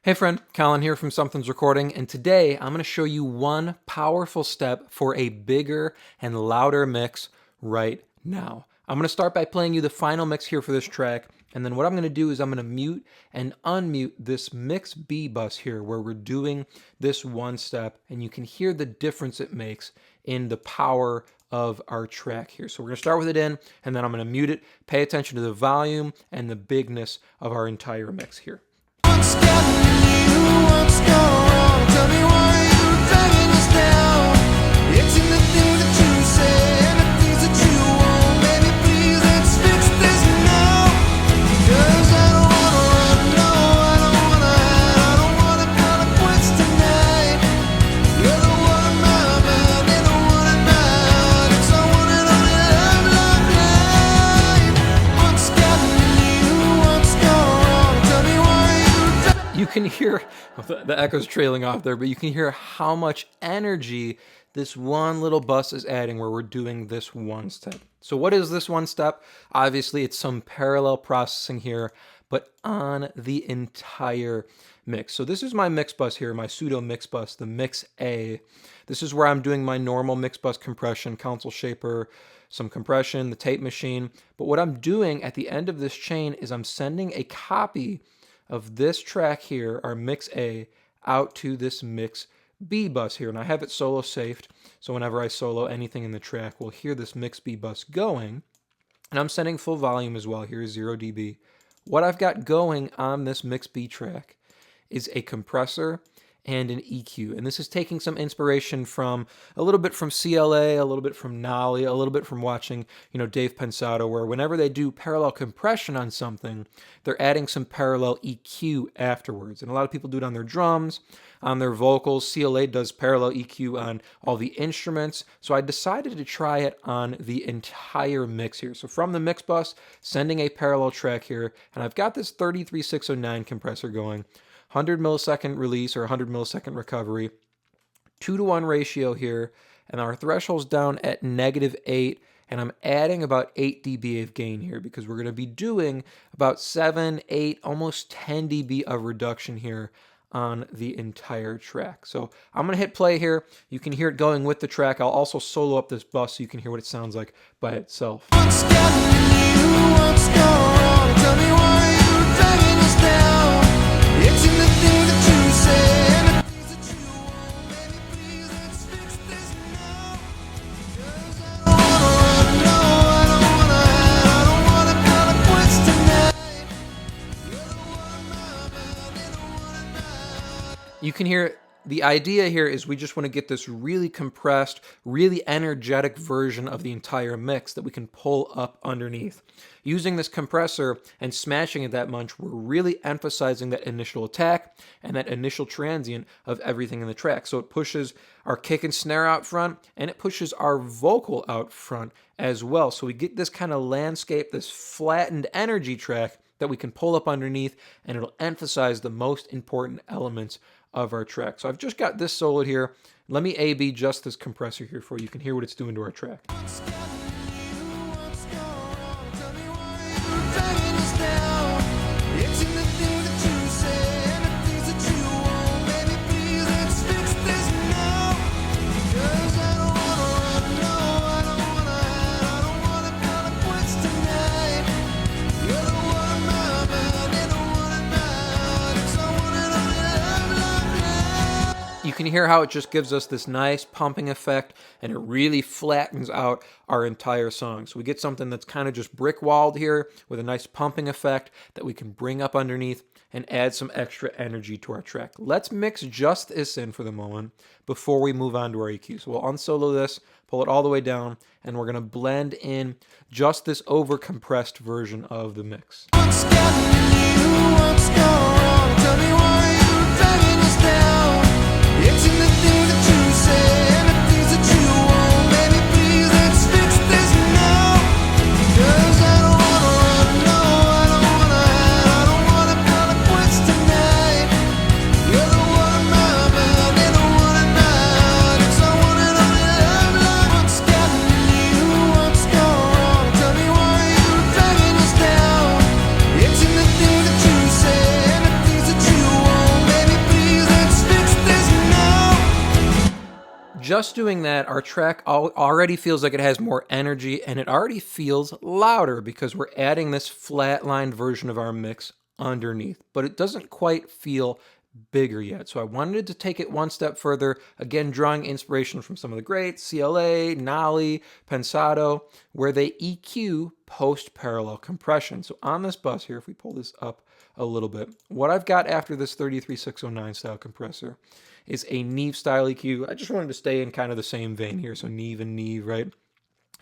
Hey friend, Colin here from Sumthins Recording, and today I'm going to show you one powerful step for a bigger and louder mix right now. I'm going to start by playing you the final mix here for this track, and then what I'm going to do is I'm going to mute and unmute this mix B bus here where we're doing this one step, and you can hear the difference it makes in the power of our track here. So we're going to start with it in, and then I'm going to mute it. Pay attention to the volume and the bigness of our entire mix here. What's gone wrong? Tell me why you dragging us down. It's in the things that you say and the things that you want. Baby, please, let's fix this now. 'Cause I don't wanna run, no, I don't wanna call it quits tonight. You're the one in my mind, and the one in mine. It's all one and only love night. What's gotten you? What's gone wrong? Tell me why You can hear the echo's trailing off there, but you can hear how much energy this one little bus is adding where we're doing this one step. So what is this one step? Obviously, it's some parallel processing here, but on the entire mix. So this is my mix bus here, my pseudo mix bus, the mix A. This is where I'm doing my normal mix bus compression, console shaper, some compression, the tape machine. But what I'm doing at the end of this chain is I'm sending a copy of this track here, our mix A, out to this mix B bus here. And I have it solo saved, so whenever I solo anything in the track, we'll hear this mix B bus going. And I'm setting full volume as well. Here's 0 dB. What I've got going on this mix B track is a compressor and an EQ. And this is taking some inspiration from a little bit from CLA, a little bit from Nolly, a little bit from watching, Dave Pensato, where whenever they do parallel compression on something, they're adding some parallel EQ afterwards. And a lot of people do it on their drums, on their vocals. CLA does parallel EQ on all the instruments. So I decided to try it on the entire mix here. So from the mix bus, sending a parallel track here, and I've got this 33609 compressor going. 100 millisecond release or 100 millisecond recovery, 2-to-1 ratio here, and our threshold's down at -8, and I'm adding about 8 dB of gain here because we're going to be doing about 7, 8, almost 10 dB of reduction here on the entire track. So I'm going to hit play here. You can hear it going with the track. I'll also solo up this bus so you can hear what it sounds like by itself. What's gotten you? What's gone wrong? Tell me why you dragging us down. It's in the things that you say and the things that you want. Baby, please, let's fix this now. 'Cause I don't wanna run, no, I don't wanna call it quits tonight. You're the one in my mind, and the one in mine. You can hear the idea here is we just want to get this really compressed, really energetic version of the entire mix that we can pull up underneath. Using this compressor and smashing it that much, we're really emphasizing that initial attack and that initial transient of everything in the track. So it pushes our kick and snare out front, and it pushes our vocal out front as well. So we get this kind of landscape, this flattened energy track that we can pull up underneath, and it'll emphasize the most important elements of our track. So I've just got this soloed here. Let me A-B just this compressor here for you. You can hear what it's doing to our track. What's gotten you? What's gone wrong? Tell me why you dragging us down. It's in the things that you say and the things that you want. Baby, please, let's fix this now. 'Cause I don't wanna run, no, I don't wanna call it quits tonight. You're the one in my mind, and the one in mine. It's all one and only love night. You can hear how it just gives us this nice pumping effect, and it really flattens out our entire song. So we get something that's kind of just brick-walled here with a nice pumping effect that we can bring up underneath and add some extra energy to our track. Let's mix just this in for the moment before we move on to our EQ. So we'll unsolo this, pull it all the way down, and we're going to blend in just this over-compressed version of the mix. What's gotten you? What's gone wrong? Tell me why you dragging us down. It's in the things that you say and the things that you want. Baby, please, let's fix this now. 'Cause I don't wanna run, no, I don't wanna call it quits tonight. You're the one in my mind, and the one in mine. It's all one and only love. What's gotten you? What's gone wrong? Tell me why you dragging us down. It's in the things that you say and just doing that, our track already feels like it has more energy, and it already feels louder because we're adding this flatlined version of our mix underneath, but it doesn't quite feel bigger yet. So I wanted to take it one step further, again, drawing inspiration from some of the greats, CLA, Nolly, Pensado, where they EQ post-parallel compression. So on this bus here, if we pull this up a little bit, what I've got after this 33609 style compressor is a Neve style EQ. I just wanted to stay in kind of the same vein here, so Neve and Neve, right?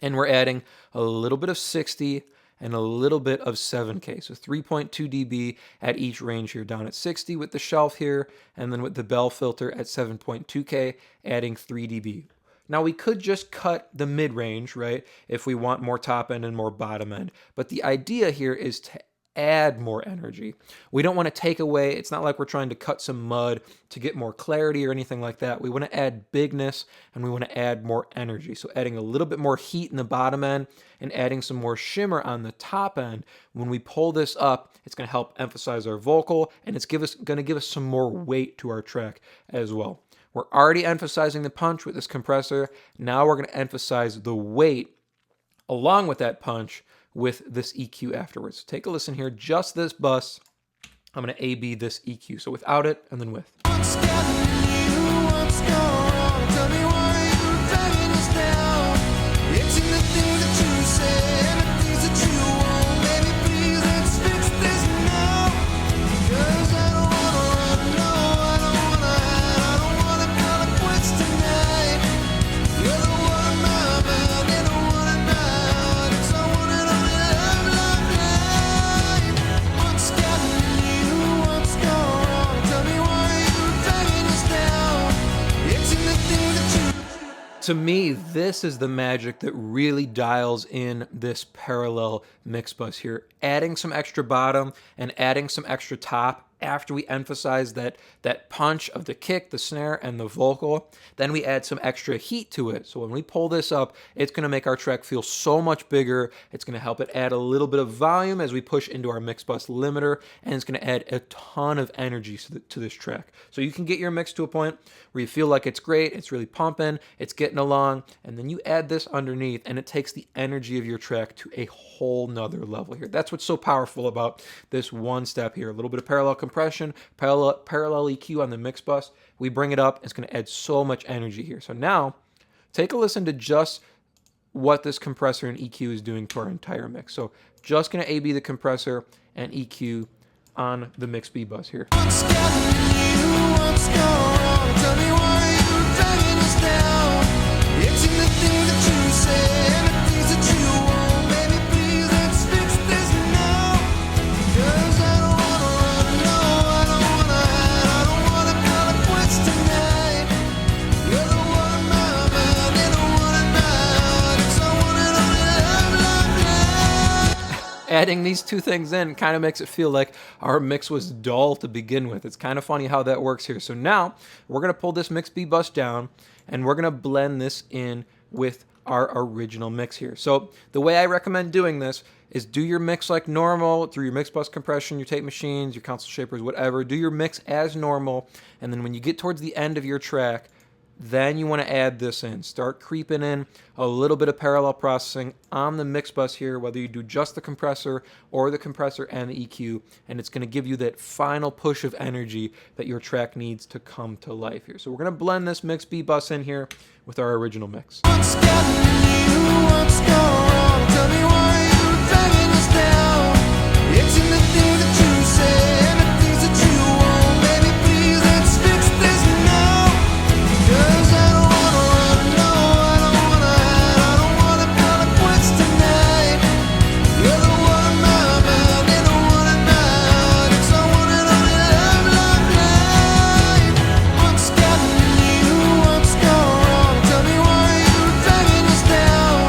And we're adding a little bit of 60 and a little bit of 7K. So 3.2 dB at each range here, down at 60 with the shelf here, and then with the bell filter at 7.2K, adding 3 dB. Now we could just cut the mid-range, right, if we want more top end and more bottom end. But the idea here is to add more energy. We don't want to take away, it's not like we're trying to cut some mud to get more clarity or anything like that. We want to add bigness and we want to add more energy. So adding a little bit more heat in the bottom end and adding some more shimmer on the top end. When we pull this up, it's going to help emphasize our vocal, and it's going to give us some more weight to our track as well. We're already emphasizing the punch with this compressor. Now we're going to emphasize the weight along with that punch with this EQ afterwards. Take a listen here, just this bus. I'm going to A-B this EQ. So without it and then with. What's gotten you? What's gone wrong? Tell me why you're dragging us down. It's in the things that you say and the things that you want. Baby, please, let's fix this now. 'Cause I don't wanna run, no, I don't wanna hide. I don't wanna call it quits tonight. You're the one in my mind, and the one in my heart. It's I want it only love, love, life. What's gotten you? What's gone wrong? Tell me why you're dragging us down. It's in the things that you. To me, this is the magic that really dials in this parallel mix bus here. Adding some extra bottom and adding some extra top after we emphasize that punch of the kick, the snare, and the vocal. Then we add some extra heat to it. So when we pull this up, it's going to make our track feel so much bigger. It's going to help it add a little bit of volume as we push into our mix bus limiter, and it's going to add a ton of energy to this track. So you can get your mix to a point where you feel like it's great, it's really pumping, it's getting along, and then you add this underneath, and it takes the energy of your track to a whole nother level here. That's what's so powerful about this one step here. A little bit of parallel compression, parallel EQ on the mix bus. We bring it up, it's going to add so much energy here. So now, take a listen to just what this compressor and EQ is doing to our entire mix. So just going to A-B the compressor and EQ on the mix B bus here. What's gotten you? What's gone wrong? Tell me why you're dragging us down. It's in the things that you say and the things that you want. Baby, please, let's fix this now. 'Cause I don't wanna run, no, I don't wanna hide. I don't wanna call it quits tonight. You're the one in my mind and the one in my heart. It's I want it only love, love, love. Adding these two things in kind of makes it feel like our mix was dull to begin with. It's kind of funny how that works here. So now we're going to pull this mix B bus down and we're going to blend this in with our original mix here. So the way I recommend doing this is do your mix like normal through your mix bus compression, your tape machines, your console shapers, whatever. Do your mix as normal, and then when you get towards the end of your track, then you want to add this in. Start creeping in a little bit of parallel processing on the mix bus here, whether you do just the compressor or the compressor and the EQ, and it's going to give you that final push of energy that your track needs to come to life here. So we're going to blend this mix B bus in here with our original mix. What's gotten you? What's gone wrong? Tell me why you're dragging us down. It's in the things that you say and the things that you want. Baby, please, let's fix this now. 'Cause I don't wanna run, no, I don't wanna hide. I don't wanna call it quits tonight. You're the one in my mind and the one in my heart. It's I want it only love, love, life. What's gotten you? What's gone wrong? Tell me why you're dragging us down.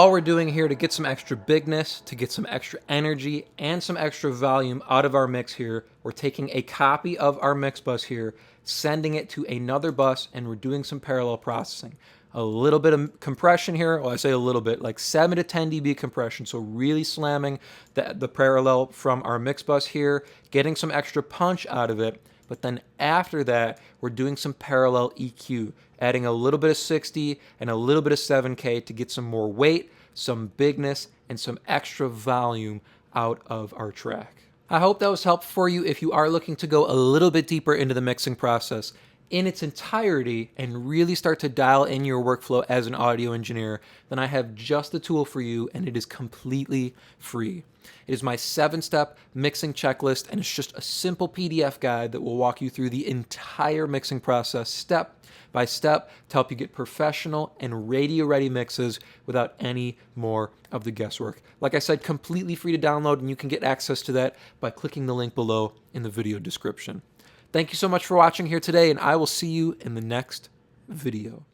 all we're doing here to get some extra bigness, to get some extra energy, and some extra volume out of our mix here, we're taking a copy of our mix bus here, sending it to another bus, and we're doing some parallel processing. A little bit of compression here, well, I say a little bit, like 7 to 10 dB compression, so really slamming the parallel from our mix bus here, getting some extra punch out of it. But then after that, we're doing some parallel EQ, adding a little bit of 60 and a little bit of 7K to get some more weight, some bigness, and some extra volume out of our track. I hope that was helpful for you if you are looking to go a little bit deeper into the mixing process in its entirety and really start to dial in your workflow as an audio engineer. Then I have just the tool for you, and it is completely free. It is my 7-step mixing checklist, and it's just a simple PDF guide that will walk you through the entire mixing process step by step to help you get professional and radio-ready mixes without any more of the guesswork. Like I said, completely free to download, and you can get access to that by clicking the link below in the video description. Thank you so much for watching here today, and I will see you in the next video.